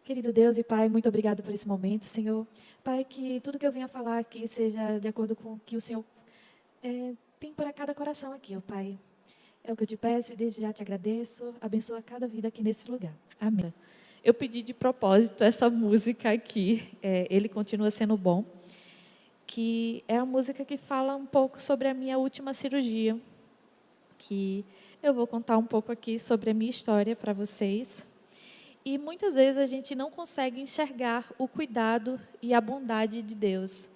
Querido Deus e Pai, muito obrigado por esse momento, Senhor. Pai, que tudo que eu venha falar aqui seja de acordo com o que o Senhor tem para cada coração aqui, ó Pai. É o que eu te peço e desde já te agradeço. Abençoa cada vida aqui nesse lugar. Amém. Eu pedi de propósito essa música aqui, Ele Continua Sendo Bom, que é a música que fala um pouco sobre a minha última cirurgia, que eu vou contar um pouco aqui sobre a minha história para vocês. E muitas vezes a gente não consegue enxergar o cuidado e a bondade de Deus.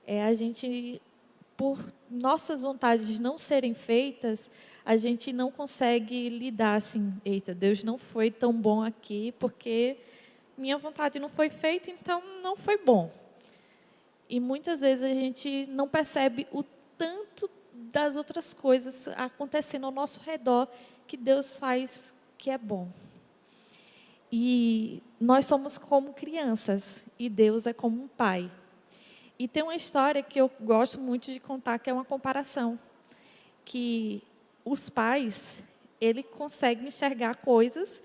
A gente, por nossas vontades não serem feitas, a gente não consegue lidar assim, eita, Deus não foi tão bom aqui, porque minha vontade não foi feita, então não foi bom. E muitas vezes a gente não percebe o tanto das outras coisas acontecendo ao nosso redor que Deus faz que é bom. E nós somos como crianças e Deus é como um pai. E tem uma história que eu gosto muito de contar, que é uma comparação, que os pais, ele conseguem enxergar coisas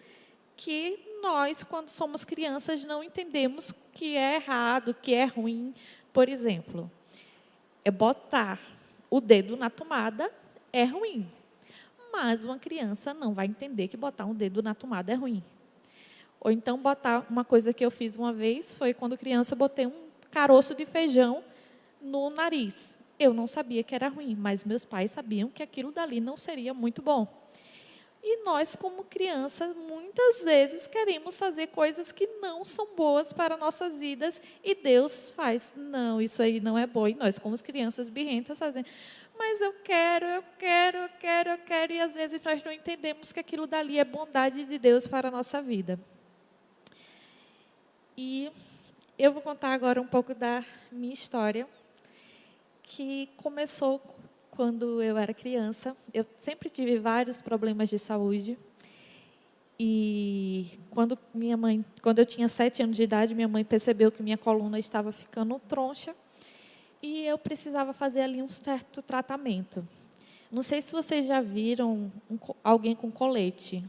que nós, quando somos crianças, não entendemos que é errado, que é ruim. Por exemplo, botar o dedo na tomada é ruim, mas uma criança não vai entender que botar um dedo na tomada é ruim. Ou então botar, uma coisa que eu fiz uma vez, foi quando criança, eu botei um caroço de feijão no nariz. Eu não sabia que era ruim, mas meus pais sabiam que aquilo dali não seria muito bom. E nós, como crianças, muitas vezes queremos fazer coisas que não são boas para nossas vidas, e Deus faz, não, isso aí não é bom. E nós, como crianças birrentas, fazemos, mas eu quero, e às vezes nós não entendemos que aquilo dali é bondade de Deus para a nossa vida. E eu vou contar agora um pouco da minha história, que começou quando eu era criança. Eu sempre tive vários problemas de saúde. E quando eu tinha 7 anos de idade, minha mãe percebeu que minha coluna estava ficando troncha e eu precisava fazer ali um certo tratamento. Não sei se vocês já viram alguém com colete.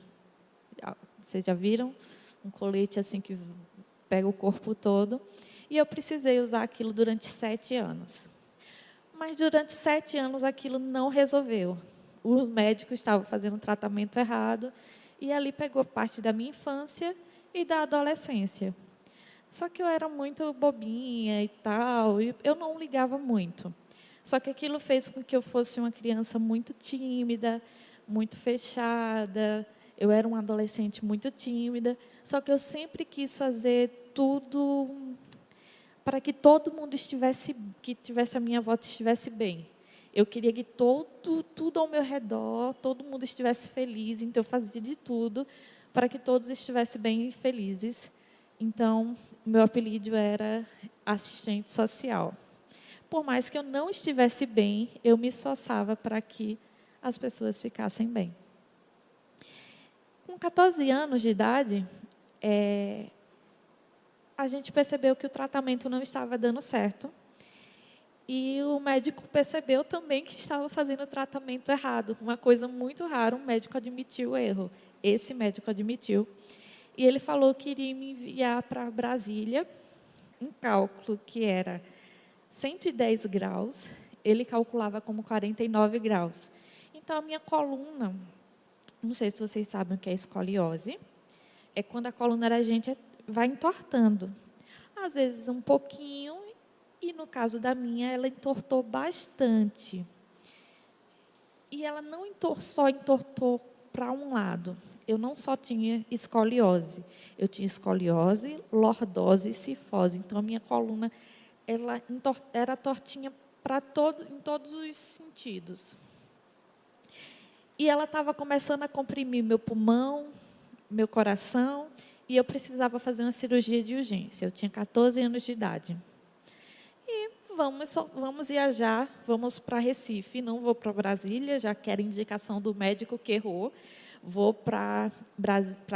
Vocês já viram? Um colete assim que pega o corpo todo. E eu precisei usar aquilo durante 7 anos. Mas durante 7 anos aquilo não resolveu. O médico estava fazendo um tratamento errado e ali pegou parte da minha infância e da adolescência. Só que eu era muito bobinha e tal, e eu não ligava muito. Só que aquilo fez com que eu fosse uma criança muito tímida, muito fechada. Eu era uma adolescente muito tímida. Só que eu sempre quis fazer tudo para que todo mundo que tivesse à minha volta estivesse bem. Eu queria que tudo ao meu redor, todo mundo estivesse feliz, então eu fazia de tudo para que todos estivessem bem e felizes. Então, meu apelido era assistente social. Por mais que eu não estivesse bem, eu me esforçava para que as pessoas ficassem bem. Com 14 anos de idade, a gente percebeu que o tratamento não estava dando certo. E o médico percebeu também que estava fazendo o tratamento errado. Uma coisa muito rara, um médico admitiu o erro. Esse médico admitiu. E ele falou que iria me enviar para Brasília, um cálculo que era 110 graus, ele calculava como 49 graus. Então, a minha coluna, não sei se vocês sabem o que é escoliose, é quando a coluna da gente vai entortando. Às vezes um pouquinho, e no caso da minha, ela entortou bastante. E ela não só entortou para um lado. Eu não só tinha escoliose, eu tinha escoliose, lordose e cifose. Então, a minha coluna ela era tortinha em todos os sentidos. E ela estava começando a comprimir meu pulmão, meu coração, e eu precisava fazer uma cirurgia de urgência. Eu tinha 14 anos de idade. E vamos viajar, vamos para Recife. Não vou para Brasília, já que era indicação do médico que errou. Vou para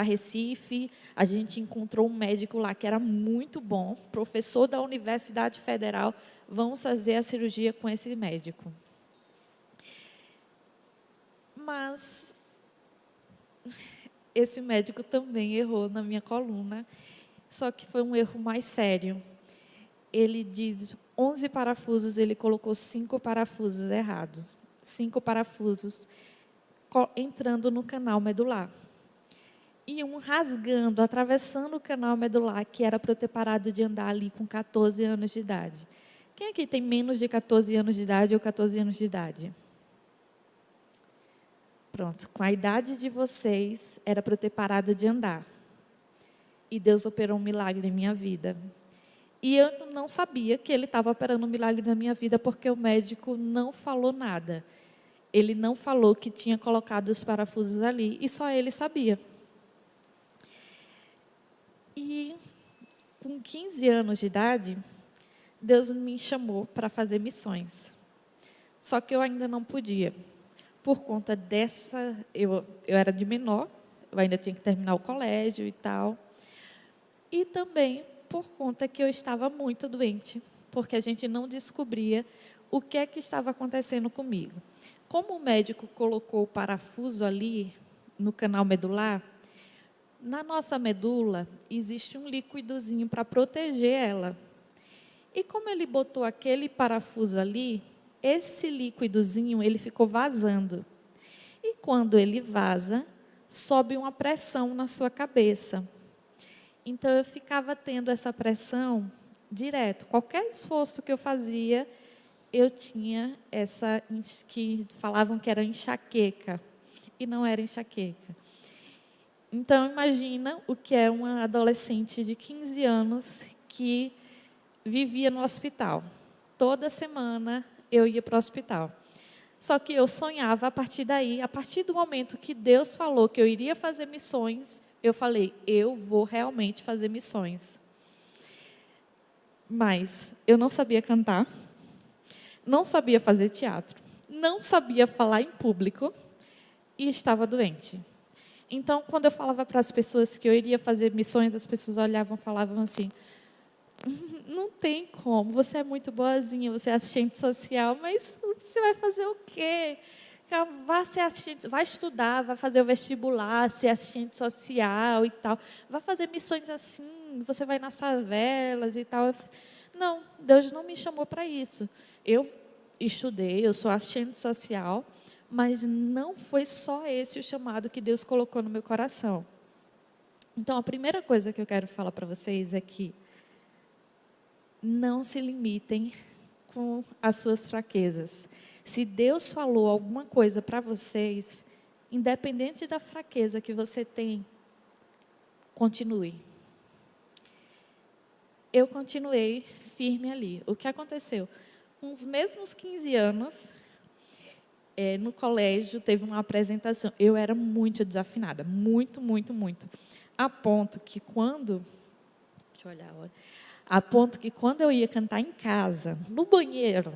Recife. A gente encontrou um médico lá que era muito bom, professor da Universidade Federal. Vamos fazer a cirurgia com esse médico. Mas esse médico também errou na minha coluna. Só que foi um erro mais sério. Ele, de 11 parafusos, ele colocou 5 parafusos errados. 5 parafusos entrando no canal medular. E um rasgando, atravessando o canal medular, que era para eu ter parado de andar ali com 14 anos de idade. Quem aqui tem menos de 14 anos de idade ou 14 anos de idade? Pronto, com a idade de vocês, era para eu ter parado de andar. E Deus operou um milagre em minha vida. E eu não sabia que Ele estava operando um milagre na minha vida, porque o médico não falou nada. Ele não falou que tinha colocado os parafusos ali, e só ele sabia. E com 15 anos de idade, Deus me chamou para fazer missões. Só que eu ainda não podia. Por conta dessa, eu era de menor, eu ainda tinha que terminar o colégio e tal. E também por conta que eu estava muito doente, porque a gente não descobria o que é que estava acontecendo comigo. Como o médico colocou o parafuso ali no canal medular, na nossa medula existe um líquidozinho para proteger ela. E como ele botou aquele parafuso ali, esse líquidozinho ele ficou vazando. E quando ele vaza, sobe uma pressão na sua cabeça. Então eu ficava tendo essa pressão direto. Qualquer esforço que eu fazia, eu tinha essa que falavam que era enxaqueca. E não era enxaqueca. Então, imagina o que é uma adolescente de 15 anos que vivia no hospital. Toda semana eu ia para o hospital. Só que eu sonhava a partir daí, a partir do momento que Deus falou que eu iria fazer missões, eu falei, eu vou realmente fazer missões. Mas eu não sabia cantar, não sabia fazer teatro, não sabia falar em público e estava doente. Então, quando eu falava para as pessoas que eu iria fazer missões, as pessoas olhavam e falavam assim, não tem como, você é muito boazinha, você é assistente social, mas você vai fazer o quê? Vai ser assistente, vai estudar, vai fazer o vestibular, ser assistente social e tal, vai fazer missões assim, você vai nas favelas e tal. Não, Deus não me chamou para isso. Eu estudei, eu sou assistente social, mas não foi só esse o chamado que Deus colocou no meu coração. Então, a primeira coisa que eu quero falar para vocês é que não se limitem com as suas fraquezas. Se Deus falou alguma coisa para vocês, independente da fraqueza que você tem, continue. Eu continuei firme ali. O que aconteceu? Uns mesmos 15 anos, no colégio, teve uma apresentação. Eu era muito desafinada, muito, muito, muito. A ponto que quando... Deixa eu olhar a hora. A ponto que quando eu ia cantar em casa, no banheiro,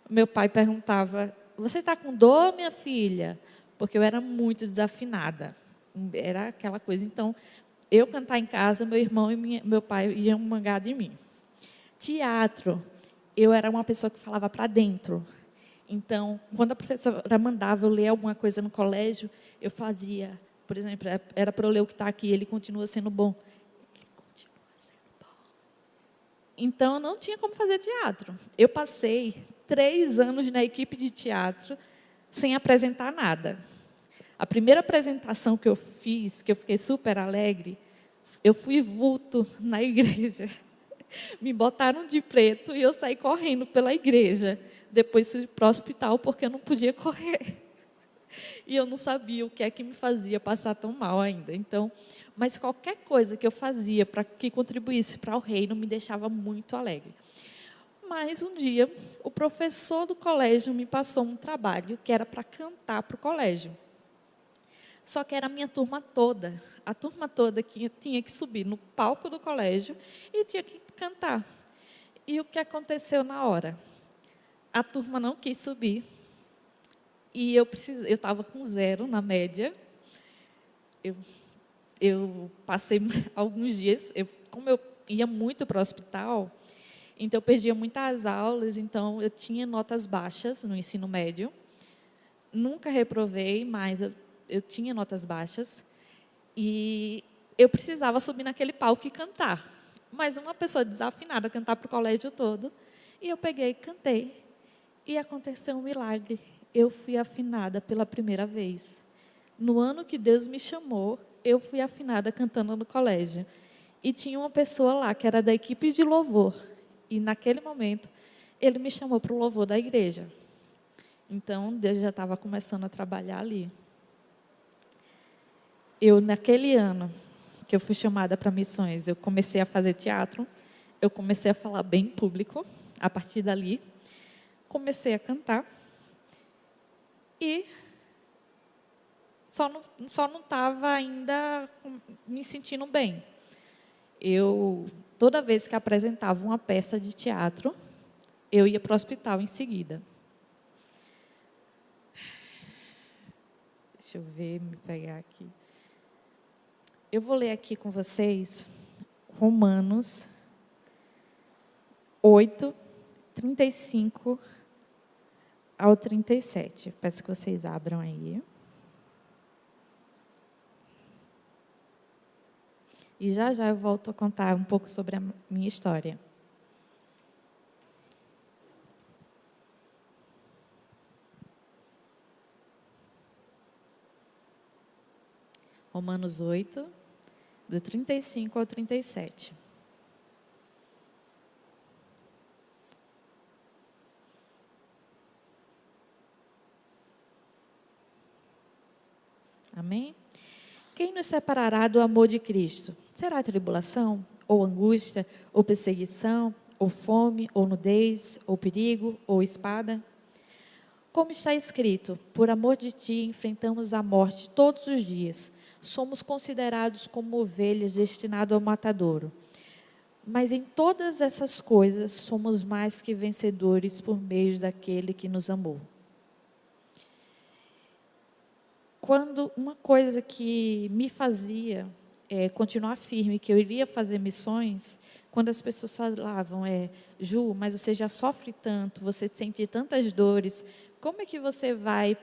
meu pai perguntava, você está com dor, minha filha? Porque eu era muito desafinada. Era aquela coisa. Então, eu cantar em casa, meu irmão e meu pai iam mangar de mim. Teatro, eu era uma pessoa que falava para dentro. Então, quando a professora mandava eu ler alguma coisa no colégio, eu fazia, por exemplo, era para eu ler o que está aqui, ele continua sendo bom. Ele continua sendo bom. Então, eu não tinha como fazer teatro. Eu passei 3 anos na equipe de teatro sem apresentar nada. A primeira apresentação que eu fiz, que eu fiquei super alegre, eu fui vulto na igreja. Me botaram de preto e eu saí correndo pela igreja. Depois fui para o hospital porque eu não podia correr. E eu não sabia o que é que me fazia passar tão mal ainda. Então, mas qualquer coisa que eu fazia para que contribuísse para o reino me deixava muito alegre. Mas um dia, o professor do colégio me passou um trabalho que era para cantar para o colégio. Só que era a minha turma toda. A turma toda que tinha que subir no palco do colégio e tinha que cantar. E o que aconteceu na hora? A turma não quis subir. E eu estava com 0 na média. Eu passei alguns dias, como eu ia muito para o hospital, então eu perdia muitas aulas, então eu tinha notas baixas no ensino médio. Nunca reprovei, mas eu tinha notas baixas. E eu precisava subir naquele palco e cantar. Mas uma pessoa desafinada cantar para o colégio todo. E eu peguei e cantei. E aconteceu um milagre. Eu fui afinada pela primeira vez. No ano que Deus me chamou, eu fui afinada cantando no colégio. E tinha uma pessoa lá que era da equipe de louvor. E naquele momento, ele me chamou para o louvor da igreja. Então, Deus já estava começando a trabalhar ali. Eu, naquele ano que eu fui chamada para missões, eu comecei a fazer teatro, eu comecei a falar bem em público, a partir dali, comecei a cantar, e só não estava ainda me sentindo bem. Toda vez que apresentava uma peça de teatro, eu ia para o hospital em seguida. Deixa eu ver, me pegar aqui. Eu vou ler aqui com vocês Romanos 8, 35 ao 37. Peço que vocês abram aí. E já eu volto a contar um pouco sobre a minha história. Romanos 8, do 35 ao 37. Amém? Quem nos separará do amor de Cristo? Será tribulação, ou angústia, ou perseguição, ou fome, ou nudez, ou perigo, ou espada? Como está escrito, por amor de ti enfrentamos a morte todos os dias. Somos considerados como ovelhas destinadas ao matadouro. Mas em todas essas coisas somos mais que vencedores por meio daquele que nos amou. Quando uma coisa que me fazia continuar firme, que eu iria fazer missões, quando as pessoas falavam, Ju, mas você já sofre tanto, você sente tantas dores, como é que você vai?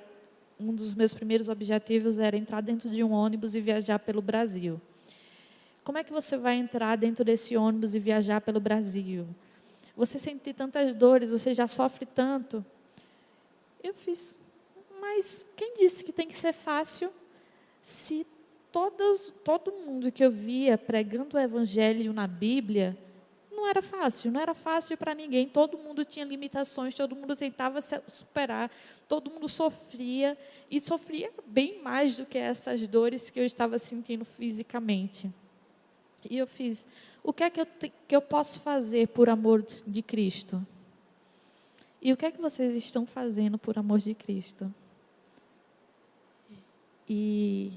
Um dos meus primeiros objetivos era entrar dentro de um ônibus e viajar pelo Brasil. Como é que você vai entrar dentro desse ônibus e viajar pelo Brasil? Você sente tantas dores, você já sofre tanto. Eu fiz, mas quem disse que tem que ser fácil? Se todo mundo que eu via pregando o evangelho na Bíblia, não era fácil para ninguém, todo mundo tinha limitações, todo mundo tentava superar, todo mundo sofria, e sofria bem mais do que essas dores que eu estava sentindo fisicamente. E eu fiz, o que é que eu posso fazer por amor de Cristo? E o que é que vocês estão fazendo por amor de Cristo? E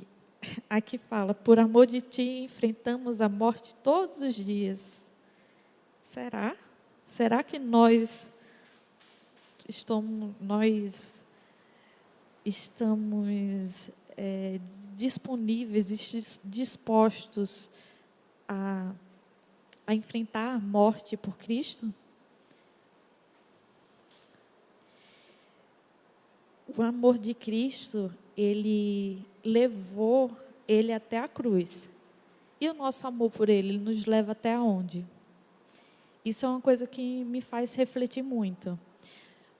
aqui fala, por amor de ti enfrentamos a morte todos os dias. Será? Será que nós estamos disponíveis, dispostos a enfrentar a morte por Cristo? O amor de Cristo, ele levou ele até a cruz. E o nosso amor por ele nos leva até aonde? Isso é uma coisa que me faz refletir muito.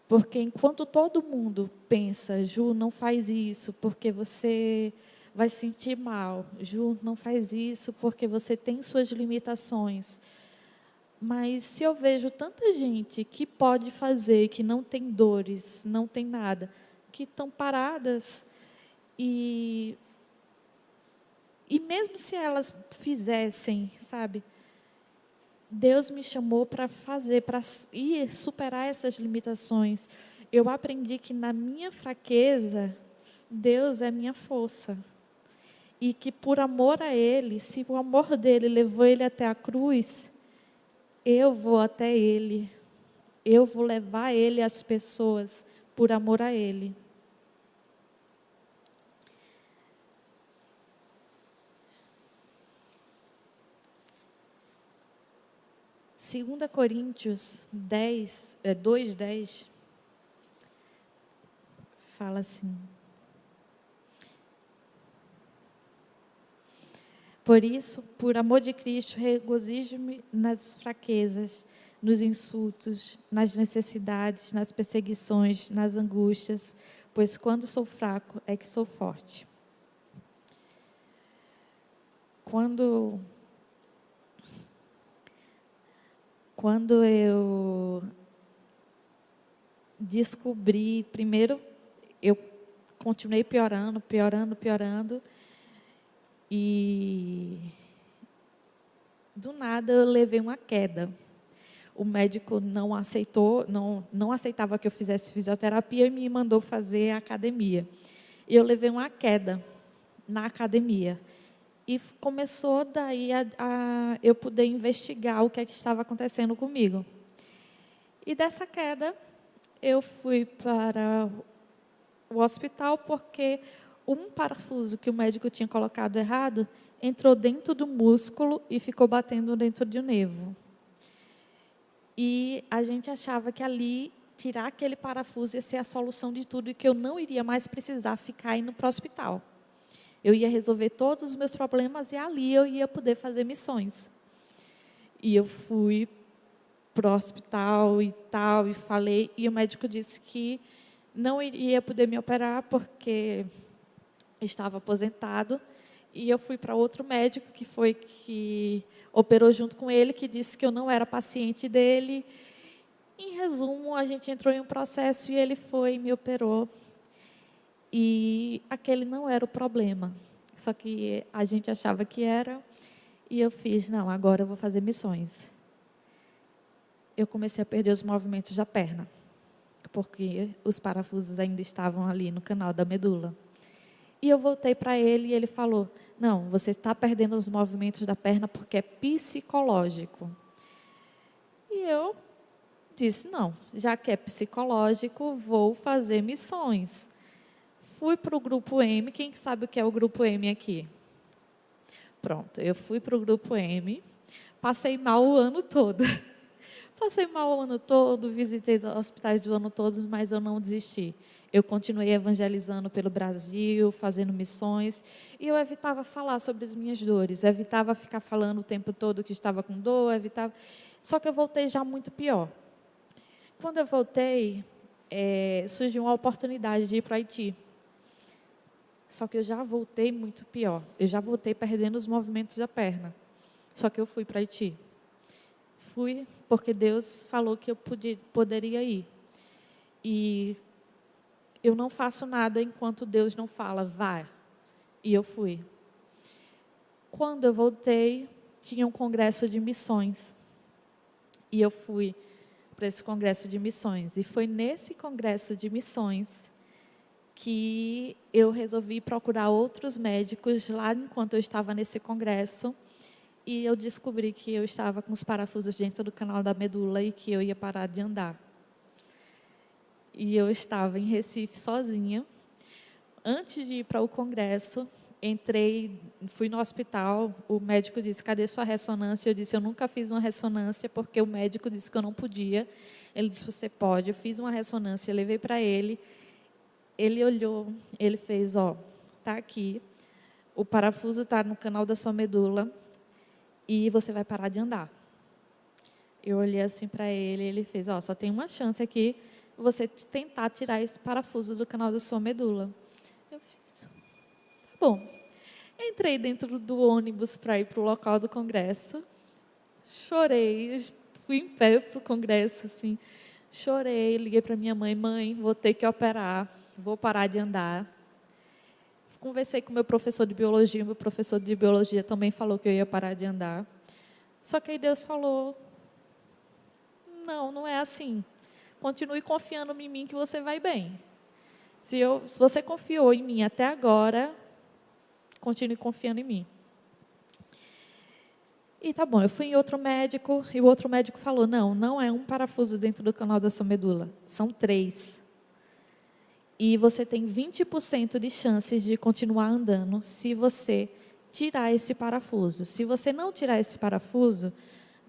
Porque enquanto todo mundo pensa, Ju, não faz isso porque você vai se sentir mal. Ju, não faz isso porque você tem suas limitações. Mas se eu vejo tanta gente que pode fazer, que não tem dores, não tem nada, que estão paradas, e mesmo se elas fizessem, sabe? Deus me chamou para fazer, para ir superar essas limitações. Eu aprendi que na minha fraqueza, Deus é minha força. E que por amor a Ele, se o amor dEle levou Ele até a cruz, eu vou até Ele. Eu vou levar Ele às pessoas por amor a Ele. Segunda Coríntios 2:10 fala assim: Por isso, por amor de Cristo, regozijo-me nas fraquezas, nos insultos, nas necessidades, nas perseguições, nas angústias, pois quando sou fraco é que sou forte. Quando eu descobri, primeiro eu continuei piorando, e do nada eu levei uma queda. O médico não aceitou, não aceitava que eu fizesse fisioterapia e me mandou fazer academia. E eu levei uma queda na academia. E começou daí a eu poder investigar o que é que estava acontecendo comigo. E dessa queda, eu fui para o hospital porque um parafuso que o médico tinha colocado errado entrou dentro do músculo e ficou batendo dentro do nervo. E a gente achava que ali, tirar aquele parafuso ia ser a solução de tudo e que eu não iria mais precisar ficar indo para o hospital. Eu ia resolver todos os meus problemas e ali eu ia poder fazer missões. E eu fui para o hospital e tal, e falei, e o médico disse que não iria poder me operar porque estava aposentado. E eu fui para outro médico que operou junto com ele, que disse que eu não era paciente dele. Em resumo, a gente entrou em um processo e ele foi e me operou. E aquele não era o problema, só que a gente achava que era, e eu fiz, não, agora eu vou fazer missões. Eu comecei a perder os movimentos da perna, porque os parafusos ainda estavam ali no canal da medula. E eu voltei para ele e ele falou, não, você está perdendo os movimentos da perna porque é psicológico. E eu disse, não, já que é psicológico, vou fazer missões. Fui para o grupo M. Quem sabe o que é o grupo M aqui? Pronto, eu fui para o grupo M, passei mal o ano todo. Passei mal o ano todo, visitei os hospitais do ano todo, mas eu não desisti. Eu continuei evangelizando pelo Brasil, fazendo missões, e eu evitava falar sobre as minhas dores, evitava ficar falando o tempo todo que estava com dor, evitava. Só que eu voltei já muito pior. Quando eu voltei, surgiu uma oportunidade de ir para o Haiti. Só que eu já voltei muito pior. Eu já voltei perdendo os movimentos da perna. Só que eu fui para Haiti. Fui porque Deus falou que eu poderia ir. E eu não faço nada enquanto Deus não fala, vá. E eu fui. Quando eu voltei, tinha um congresso de missões. E eu fui para esse congresso de missões. E foi nesse congresso de missões que eu resolvi procurar outros médicos lá enquanto eu estava nesse congresso, e eu descobri que eu estava com os parafusos dentro do canal da medula e que eu ia parar de andar. E eu estava em Recife sozinha. Antes de ir para o congresso, fui no hospital, o médico disse, cadê sua ressonância? Eu disse, eu nunca fiz uma ressonância porque o médico disse que eu não podia. Ele disse, você pode. Eu fiz uma ressonância, levei para ele. Ele olhou, ele fez, tá aqui, o parafuso está no canal da sua medula e você vai parar de andar. Eu olhei assim para ele, ele fez, só tem uma chance aqui, você tentar tirar esse parafuso do canal da sua medula. Eu fiz, tá bom. Entrei dentro do ônibus para ir para o local do congresso, chorei, fui em pé para o congresso, assim, chorei, liguei para minha mãe, vou ter que operar. Vou parar de andar. Conversei com meu professor de biologia também falou que eu ia parar de andar. Só que aí Deus falou, não é assim. Continue confiando em mim que você vai bem. Se você confiou em mim até agora, continue confiando em mim. E tá bom, eu fui em outro médico, e o outro médico falou, não é um parafuso dentro do canal da sua medula, são 3. E você tem 20% de chances de continuar andando se você tirar esse parafuso. Se você não tirar esse parafuso,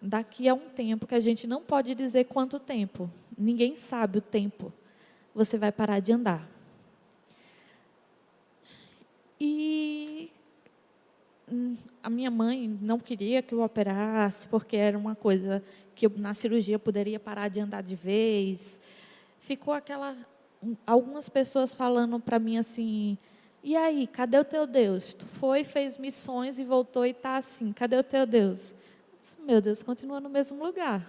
daqui a um tempo, que a gente não pode dizer quanto tempo, ninguém sabe o tempo, você vai parar de andar. E a minha mãe não queria que eu operasse, porque era uma coisa que eu, na cirurgia, poderia parar de andar de vez. Ficou algumas pessoas falando para mim assim, e aí, cadê o teu Deus? Tu foi, fez missões e voltou e está assim, cadê o teu Deus? Eu disse, meu Deus, continua no mesmo lugar.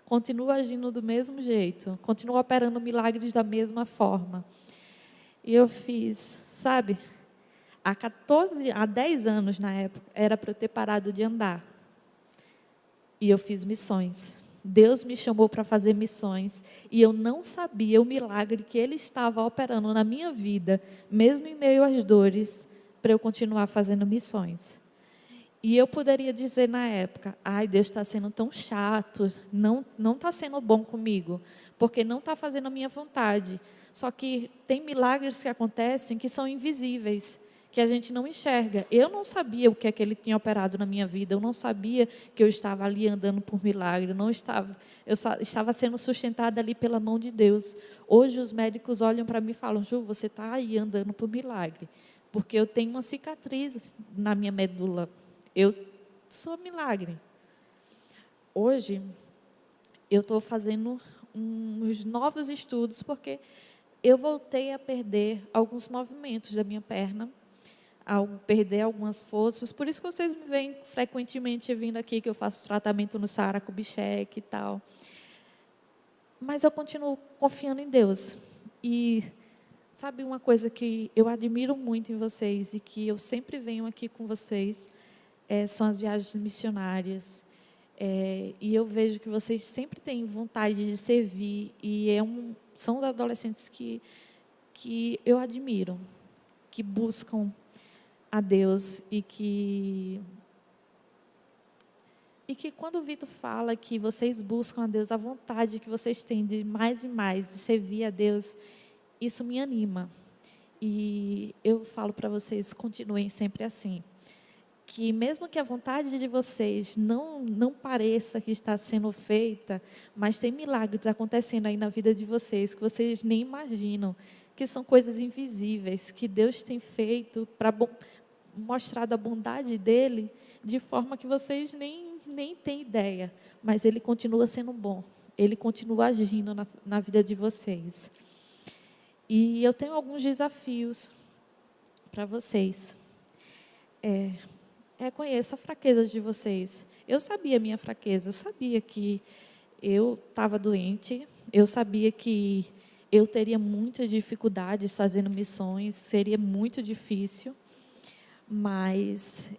Continua agindo do mesmo jeito, continua operando milagres da mesma forma. E eu fiz, sabe, há 10 anos na época, era para eu ter parado de andar. E eu fiz missões. Deus me chamou para fazer missões. E eu não sabia o milagre que Ele estava operando na minha vida, mesmo em meio às dores, para eu continuar fazendo missões. E eu poderia dizer na época, ai, Deus está sendo tão chato, não está sendo bom comigo, porque não está fazendo a minha vontade. Só que tem milagres que acontecem que são invisíveis, que a gente não enxerga. Eu não sabia o que é que Ele tinha operado na minha vida, eu não sabia que eu estava ali andando por milagre, eu estava sendo sustentada ali pela mão de Deus. Hoje os médicos olham para mim e falam, Ju, você está aí andando por milagre, porque eu tenho uma cicatriz na minha medula. Eu sou milagre. Hoje, eu estou fazendo uns novos estudos, porque eu voltei a perder alguns movimentos da minha perna, a perder algumas forças. Por isso que vocês me veem frequentemente vindo aqui, que eu faço tratamento no Sara Kubitschek e tal. Mas eu continuo confiando em Deus. E sabe uma coisa que eu admiro muito em vocês e que eu sempre venho aqui com vocês, são as viagens missionárias. E eu vejo que vocês sempre têm vontade de servir, e são os adolescentes que eu admiro, que buscam a Deus, e que quando o Vitor fala que vocês buscam a Deus, a vontade que vocês têm de mais e mais, de servir a Deus, isso me anima. E eu falo para vocês, continuem sempre assim. Que mesmo que a vontade de vocês não pareça que está sendo feita, mas tem milagres acontecendo aí na vida de vocês, que vocês nem imaginam, que são coisas invisíveis, que Deus tem feito para mostrar a bondade dEle, de forma que vocês nem têm ideia, mas Ele continua sendo bom, Ele continua agindo na vida de vocês. E eu tenho alguns desafios para vocês. Reconheço a fraqueza de vocês. Eu sabia a minha fraqueza, eu sabia que eu estava doente, eu sabia que eu teria muitas dificuldades fazendo missões, seria muito difícil, mas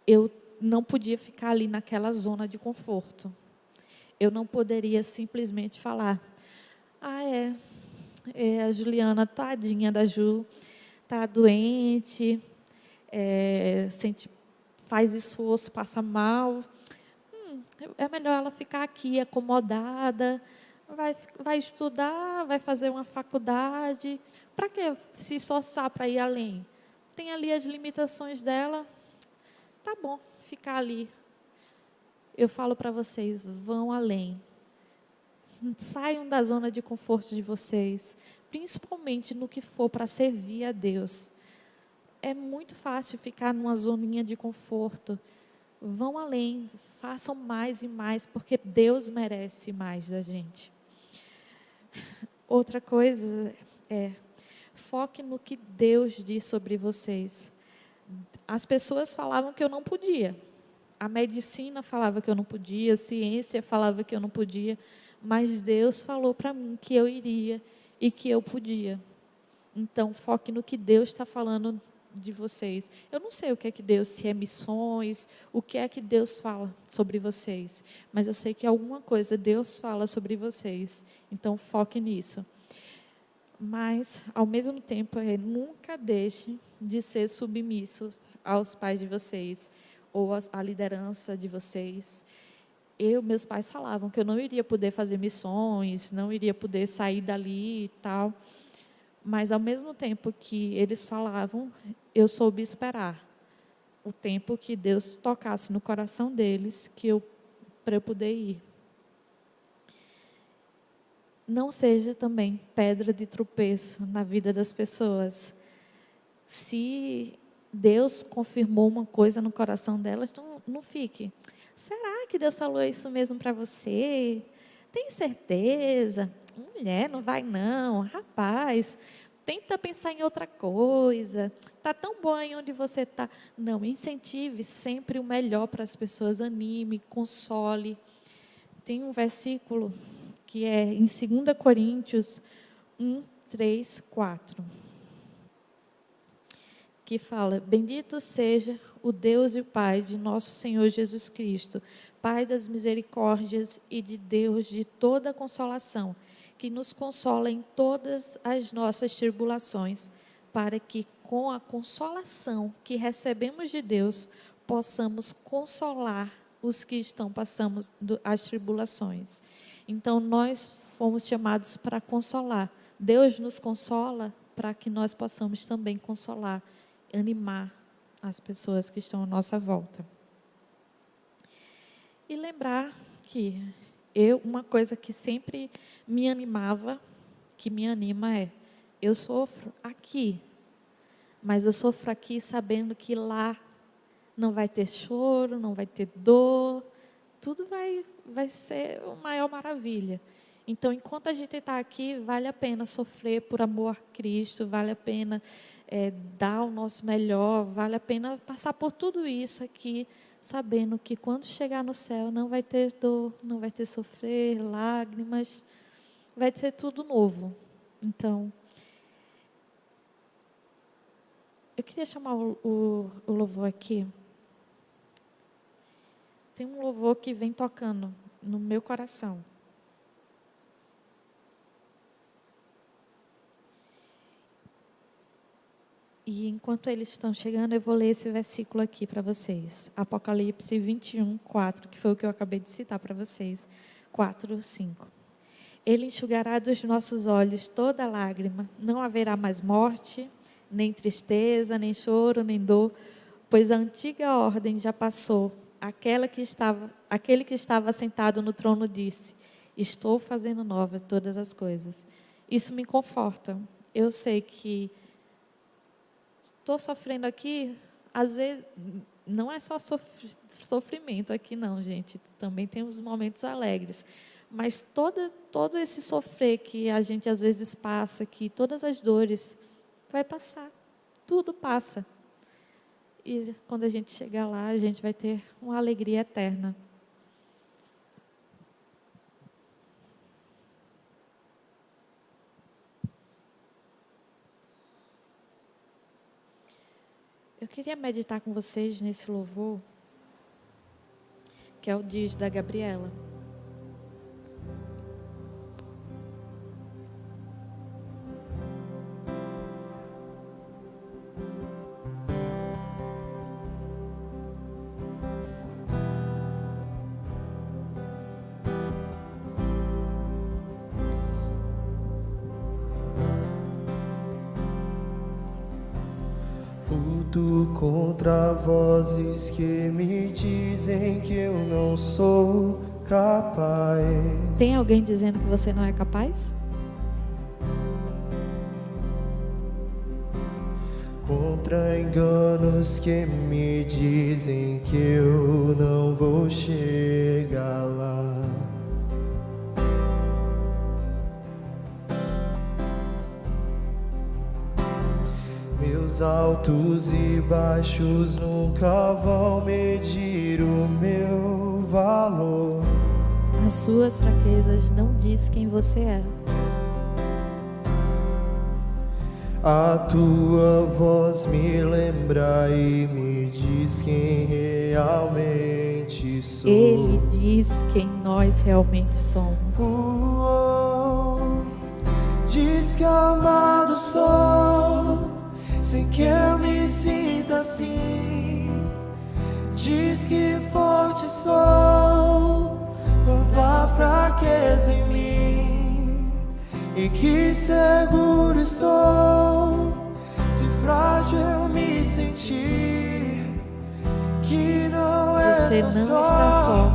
eu não podia ficar ali naquela zona de conforto. Eu não poderia simplesmente falar, a Juliana, tadinha da Ju, está doente, faz esforço, passa mal, é melhor ela ficar aqui acomodada, vai estudar, vai fazer uma faculdade, para que se esforçar para ir além? Tem ali as limitações dela, tá bom, ficar ali. Eu falo para vocês, vão além, saiam da zona de conforto de vocês, principalmente no que for para servir a Deus. É muito fácil ficar numa zoninha de conforto. Vão além, façam mais e mais, porque Deus merece mais da gente. Outra coisa foque no que Deus diz sobre vocês. As pessoas falavam que eu não podia. A medicina falava que eu não podia, a ciência falava que eu não podia, mas Deus falou para mim que eu iria e que eu podia. Então, foque no que Deus está falando de vocês. Eu não sei o que é que Deus, se é missões, o que é que Deus fala sobre vocês, mas eu sei que alguma coisa Deus fala sobre vocês, então foque nisso. Mas, ao mesmo tempo, nunca deixe de ser submissos aos pais de vocês, ou à liderança de vocês. Meus pais falavam que eu não iria poder fazer missões, não iria poder sair dali e tal. Mas, ao mesmo tempo que eles falavam, eu soube esperar o tempo que Deus tocasse no coração deles, para eu poder ir. Não seja também pedra de tropeço na vida das pessoas. Se Deus confirmou uma coisa no coração delas, não fique. Será que Deus falou isso mesmo para você? Tem certeza? Mulher, não vai não. Rapaz, tenta pensar em outra coisa. Está tão bom aí onde você está. Não, incentive sempre o melhor para as pessoas. Anime, console. Tem um versículo que é em 2 Coríntios 1, 3, 4. Que fala: bendito seja o Deus e o Pai de nosso Senhor Jesus Cristo, Pai das misericórdias e de Deus de toda consolação, que nos consola em todas as nossas tribulações, para que com a consolação que recebemos de Deus, possamos consolar os que estão passando as tribulações. Então, nós fomos chamados para consolar. Deus nos consola para que nós possamos também consolar, animar as pessoas que estão à nossa volta. E lembrar que uma coisa que sempre me animava, que me anima eu sofro aqui, mas eu sofro aqui sabendo que lá não vai ter choro, não vai ter dor, tudo vai ser uma maior maravilha. Então, enquanto a gente está aqui, vale a pena sofrer por amor a Cristo, vale a pena dar o nosso melhor, vale a pena passar por tudo isso aqui, sabendo que quando chegar no céu não vai ter dor, não vai ter sofrer, lágrimas, vai ter tudo novo. Então, eu queria chamar o louvor aqui. Tem um louvor que vem tocando no meu coração. E enquanto eles estão chegando, eu vou ler esse versículo aqui para vocês. Apocalipse 21, 4, que foi o que eu acabei de citar para vocês. 4, 5. Ele enxugará dos nossos olhos toda lágrima. Não haverá mais morte, nem tristeza, nem choro, nem dor, pois a antiga ordem já passou. Aquele que estava sentado no trono disse: estou fazendo nova todas as coisas. Isso me conforta. Eu sei que estou sofrendo aqui, às vezes, não é só sofrimento aqui não, gente. Também tem os momentos alegres. Mas todo esse sofrer que a gente às vezes passa aqui, todas as dores, vai passar. Tudo passa. E quando a gente chegar lá, a gente vai ter uma alegria eterna. Eu queria meditar com vocês nesse louvor, que é o Diz da Gabriela. Luto contra vozes que me dizem que eu não sou capaz. Tem alguém dizendo que você não é capaz? Contra enganos que me dizem que eu não vou chegar lá. Meus altos e baixos nunca vão medir o meu valor. As suas fraquezas não diz quem você é. A tua voz me lembra e me diz quem realmente sou. Ele diz quem nós realmente somos. Diz que amado sou, sem que eu me sinta assim. Diz que forte sou, quando há fraqueza em mim. E que seguro estou, se frágil eu me sentir. Que não é Você não está só,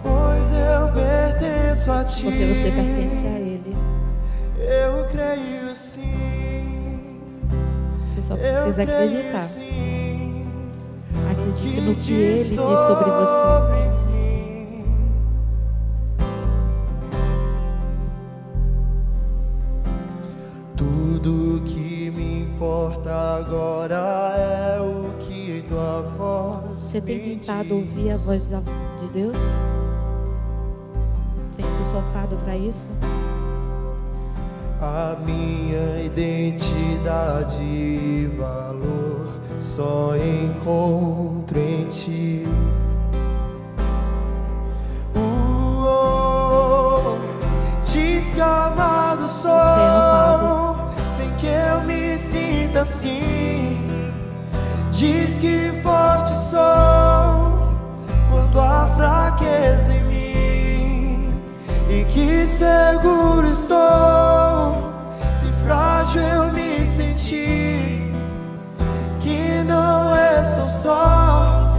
pois eu pertenço a ti. porque você pertence a Ele. Eu creio sim. Você só Eu precisa creio acreditar. sim, Acredite no que diz Ele diz sobre você. mim. Tudo que me importa agora é o que tua voz Você tem me tentado ouvir a diz. voz de Deus? Tem se esforçado para isso? A minha identidade e valor só encontro em ti. Diz que amado sou, amado. sem que eu me sinta assim. Diz que forte sou quando há fraqueza em mim, e que seguro estou se frágil eu me sentir. Que não estou só,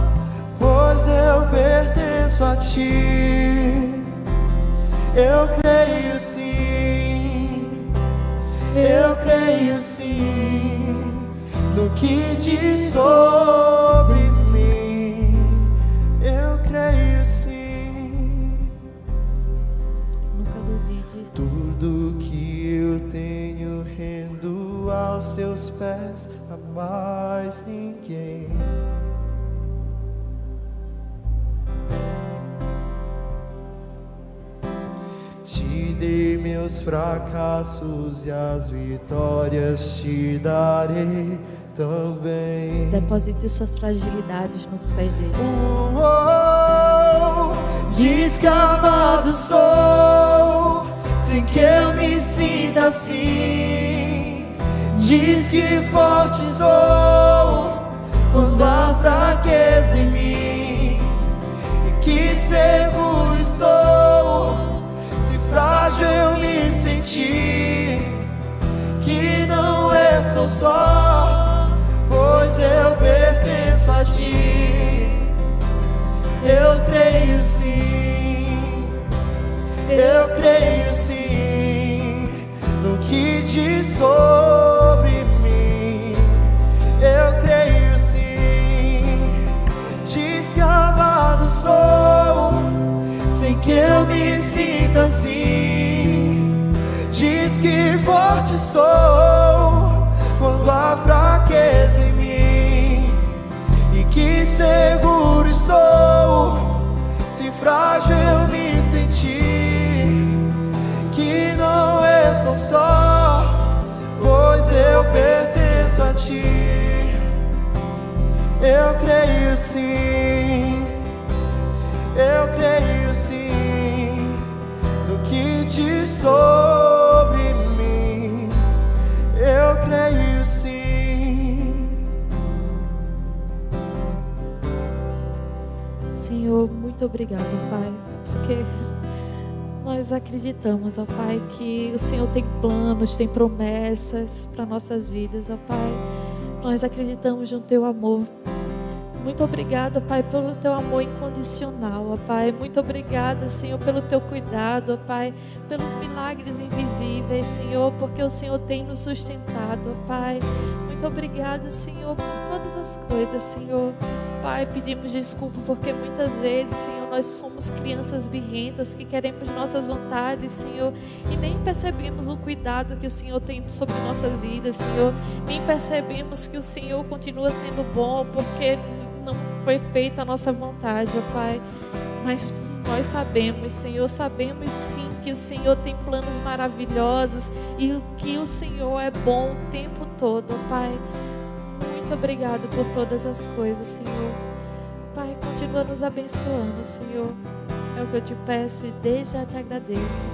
pois eu pertenço a ti. Eu creio sim, eu creio sim no que diz sobre mim. Eu creio sim. Nunca duvide. Tudo que eu tenho rendo aos teus pés, a mais ninguém. Te dei meus fracassos e as vitórias te darei também. Deposite suas fragilidades nos pés dele. Diz que amado sou, sem que eu me sinta assim. Diz que forte sou quando há fraqueza em mim, e que seguro estou se frágil eu me sentir. Que não estou só, pois eu pertenço a ti. Eu creio sim, eu creio sim no que diz sobre mim. Eu creio sim. Diz que amado sou, sem que eu me sinta assim. Diz que forte sou quando há fraqueza em mim, e que seguro estou se frágil eu me sentir. Que não estou só, pois eu pertenço a ti. Eu creio sim, eu creio sim no que diz sobre mim. Eu creio sim. Senhor, muito obrigado, Pai, porque nós acreditamos, ó Pai, que o Senhor tem planos, tem promessas para nossas vidas, ó Pai. Nós acreditamos no Teu amor. Muito obrigado, Pai, pelo Teu amor incondicional, ó Pai. Muito obrigada, Senhor, pelo Teu cuidado, ó Pai, pelos milagres invisíveis, Senhor, porque o Senhor tem nos sustentado, ó Pai. Muito obrigada, Senhor, por todas as coisas, Senhor. Pai, pedimos desculpa porque muitas vezes, Senhor, nós somos crianças birrentas que queremos nossas vontades, Senhor, e nem percebemos o cuidado que o Senhor tem sobre nossas vidas, Senhor. Nem percebemos que o Senhor continua sendo bom porque não foi feita a nossa vontade, ó Pai. Mas nós sabemos, Senhor, sabemos sim que o Senhor tem planos maravilhosos e que o Senhor é bom o tempo todo, ó Pai. Muito obrigado por todas as coisas, Senhor. Pai, continua nos abençoando, Senhor. É o que eu te peço e desde já te agradeço.